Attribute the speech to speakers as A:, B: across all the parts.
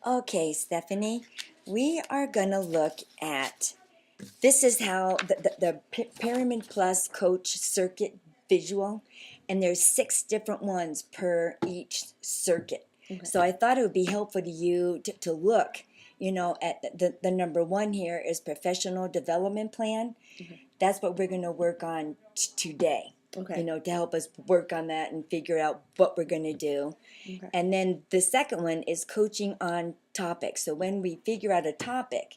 A: Okay, Stephanie, we are going to look at this is how the Pyramid Plus Coach Circuit visual, and there's 6 different ones per each circuit.
B: Okay.
A: So I thought it would be helpful to you to look, at the number one here is professional development plan.
B: Okay.
A: That's what we're going to work on today.
B: Okay.
A: To help us work on that and figure out what we're going to do.
B: Okay.
A: And then the second one is coaching on topics. So when we figure out a topic,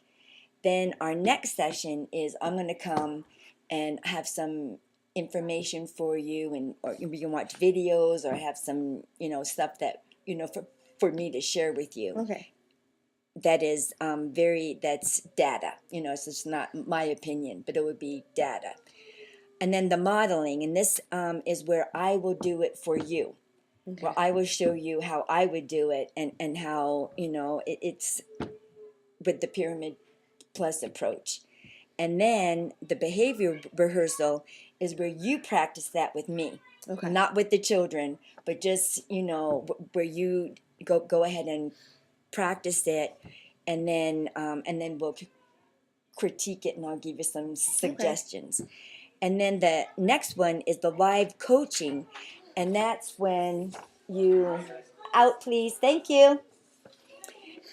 A: then our next session is I'm going to come and have some information for you, and or you can watch videos or have some stuff that for me to share with you.
B: Okay.
A: That is that's data. So it's not my opinion, but it would be data. And then the modeling, and this is where I will do it for you.
B: Okay.
A: Well, I will show you how I would do it, and how it's with the Pyramid Plus approach. And then the behavior rehearsal is where you practice that with me.
B: Okay.
A: Not with the children, but just where you go ahead and practice it, and then we'll critique it, and I'll give you some suggestions. Okay. And then the next one is the live coaching, and that's when you out, please, thank you.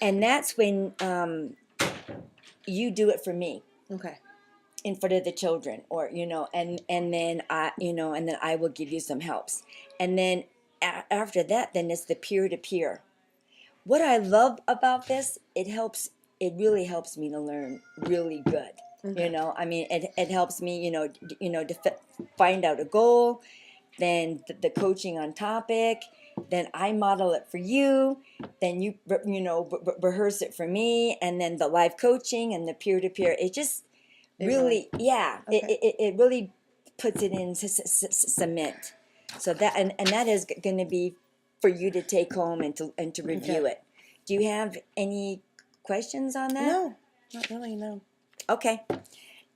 A: And that's when you do it for me.
B: Okay.
A: In front of the children, or and then I will give you some helps, and then after that, then it's the peer-to-peer. What I love about this, it really helps me to learn really good.
B: Okay.
A: I mean, it helps me to find out a goal, then the coaching on topic, then I model it for you, then you rehearse it for me, and then the live coaching and the peer-to-peer. It just really, yeah,
B: Okay.
A: it really puts it in cement. So that and that is going to be for you to take home and to review
B: Okay.
A: it. Do you have any questions on that?
B: No, not really. No.
A: Okay.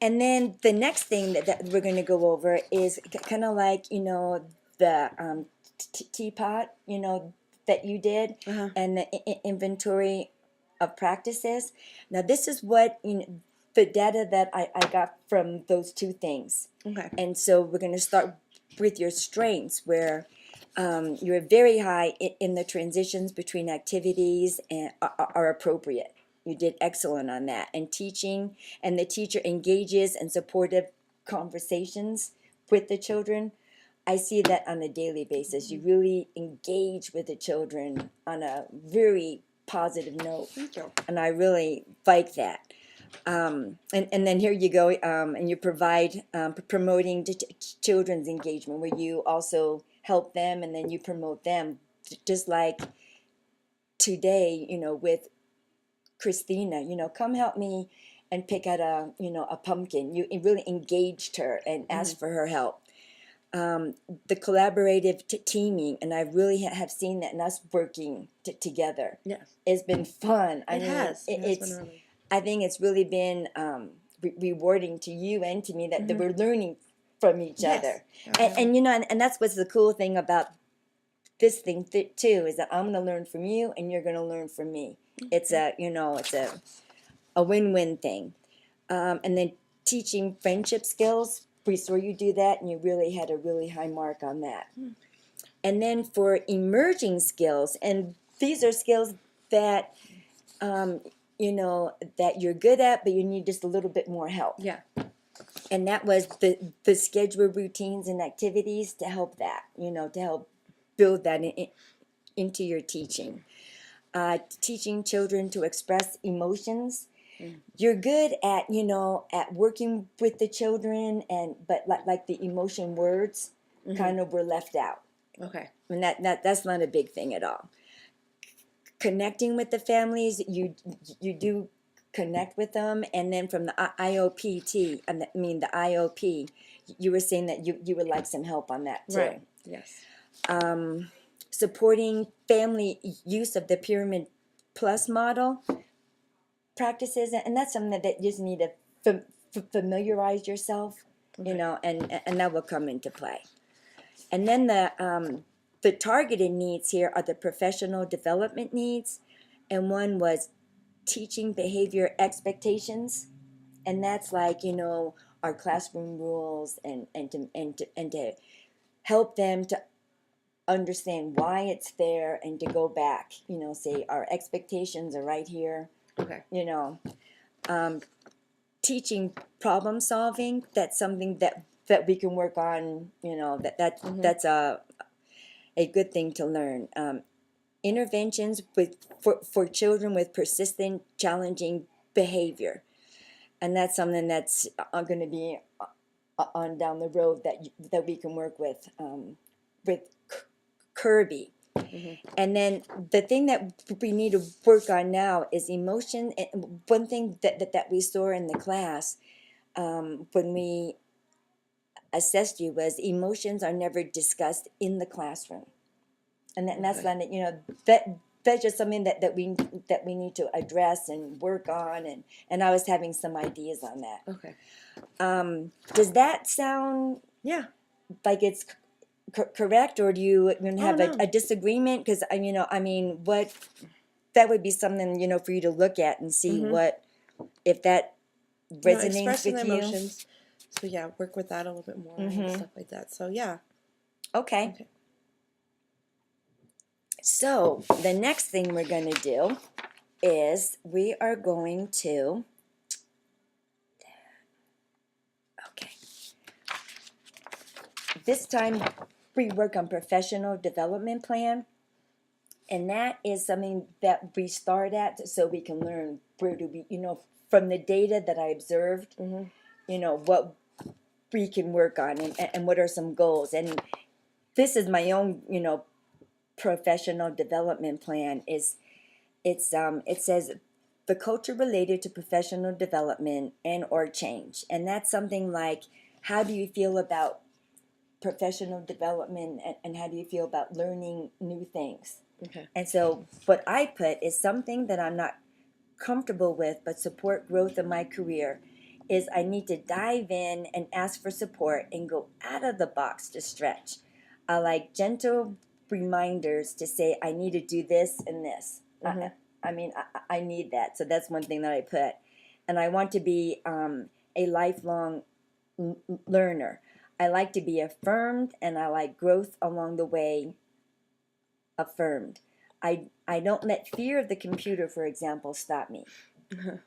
A: And then the next thing that we're going to go over is kind of like the teapot that you did,
B: Uh-huh.
A: and the inventory of practices. Now this is what the data that I got from those two things.
B: Okay.
A: And so we're going to start with your strengths, where you're very high in the transitions between activities and are appropriate. You did excellent on that. And teaching, and the teacher engages in supportive conversations with the children. I see that on a daily basis. You really engage with the children on a very positive note.
B: Thank you.
A: And I really like that. And then here you go, and you provide promoting children's engagement, where you also help them and then you promote them, just like today, with Christina, come help me and pick out a pumpkin. You really engaged her and asked for her help. The collaborative teaming, and I really have seen that in us working together.
B: Yes.
A: It's been fun.
B: It has.
A: It's
B: been really.
A: I think it's really been rewarding to you and to me that we're learning from each other. And that's what's the cool thing about this thing too, is that I'm going to learn from you and you're going to learn from me. It's a win-win thing. And then teaching friendship skills, we saw you do that, and you really had a really high mark on that. And then for emerging skills, and these are skills that that you're good at, but you need just a little bit more help.
B: Yeah.
A: And that was the schedule routines and activities to help that, to help build that into your teaching. Teaching children to express emotions. You're good at, at working with the children, but like the emotion words kind of were left out.
B: Okay.
A: And that's not a big thing at all. Connecting with the families, you do connect with them, and then from the IOP, you were saying that you would like some help on that too.
B: Right. Yes.
A: Supporting family use of the Pyramid Plus model practices, and that's something that you just need to familiarize yourself, and that will come into play. And then the targeted needs here are the professional development needs, and one was teaching behavior expectations, and that's like, you know, our classroom rules, and to help them to understand why it's there, and to go back, you know, say our expectations are right here,
B: Okay.
A: you know. Teaching problem solving, that's something that we can work on, you know, that's a good thing to learn. Interventions for children with persistent challenging behavior, and that's something that's going to be on down the road that we can work with Kirby. And then the thing that we need to work on now is emotion. And one thing that we saw in the class when we assessed you was emotions are never discussed in the classroom, and that's
B: Okay.
A: something, you know, that's just something that we need to address and work on, and I was having some ideas on that.
B: Okay.
A: Does that sound
B: Yeah.
A: like it's correct, or do you have
B: no.
A: a disagreement? Because you know, I mean, what that would be something, you know, for you to look at and see what if that
B: You know,
A: resonates
B: expressing
A: with
B: the
A: you.
B: emotions. So yeah, work with that a little bit more and stuff like that. So yeah.
A: Okay.
B: Okay.
A: So the next thing we're going to do is we are going to, okay, this time we work on professional development plan, and that is something that we start at so we can learn where do we, you know, from the data that I observed, you know, what we can work on, and what are some goals. And this is my own, you know, professional development plan. It says the culture related to professional development and or change, and that's something like, how do you feel about professional development, and how do you feel about learning new things?
B: Okay.
A: And so what I put is something that I'm not comfortable with but support growth in my career is I need to dive in and ask for support and go out of the box to stretch. I like gentle reminders to say I need to do this and this. I mean, I need that. So that's one thing that I put. And I want to be a lifelong learner. I like to be affirmed, and I like growth along the way affirmed. I don't let fear of the computer, for example, stop me,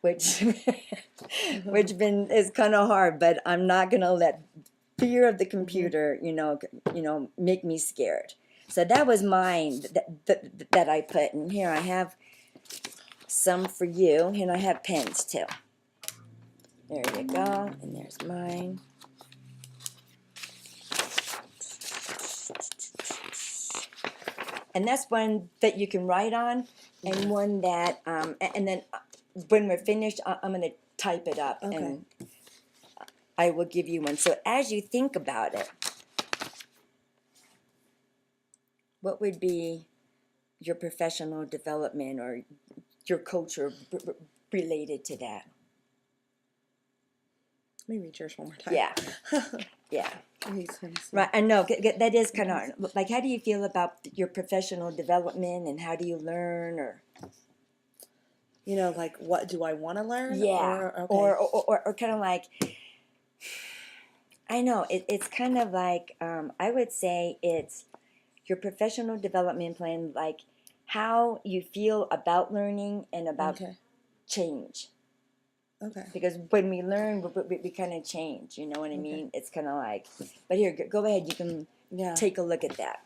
A: which is kind of hard, but I'm not gonna let fear of the computer, you know, make me scared. So that was mine that I put, and here I have some for you, and I have pens too. There you go, and there's mine. And that's one that you can write on, and one that, and then when we're finished, I'm going to type it up, and I will give you one. So as you think about it, what would be your professional development or your culture related to that?
B: Let me read yours one more time.
A: Yeah. Yeah.
B: Makes sense.
A: Right, I know, that is kind of hard. Like, how do you feel about your professional development, and how do you learn, or?
B: You know, like, what do I want to learn?
A: Yeah, or kind of like, I know, it's kind of like, I would say it's your professional development plan, like how you feel about learning and about change.
B: Okay.
A: Because when we learn, we kind of change, you know what I mean? It's kind of like, but here, go ahead, you can take a look at that.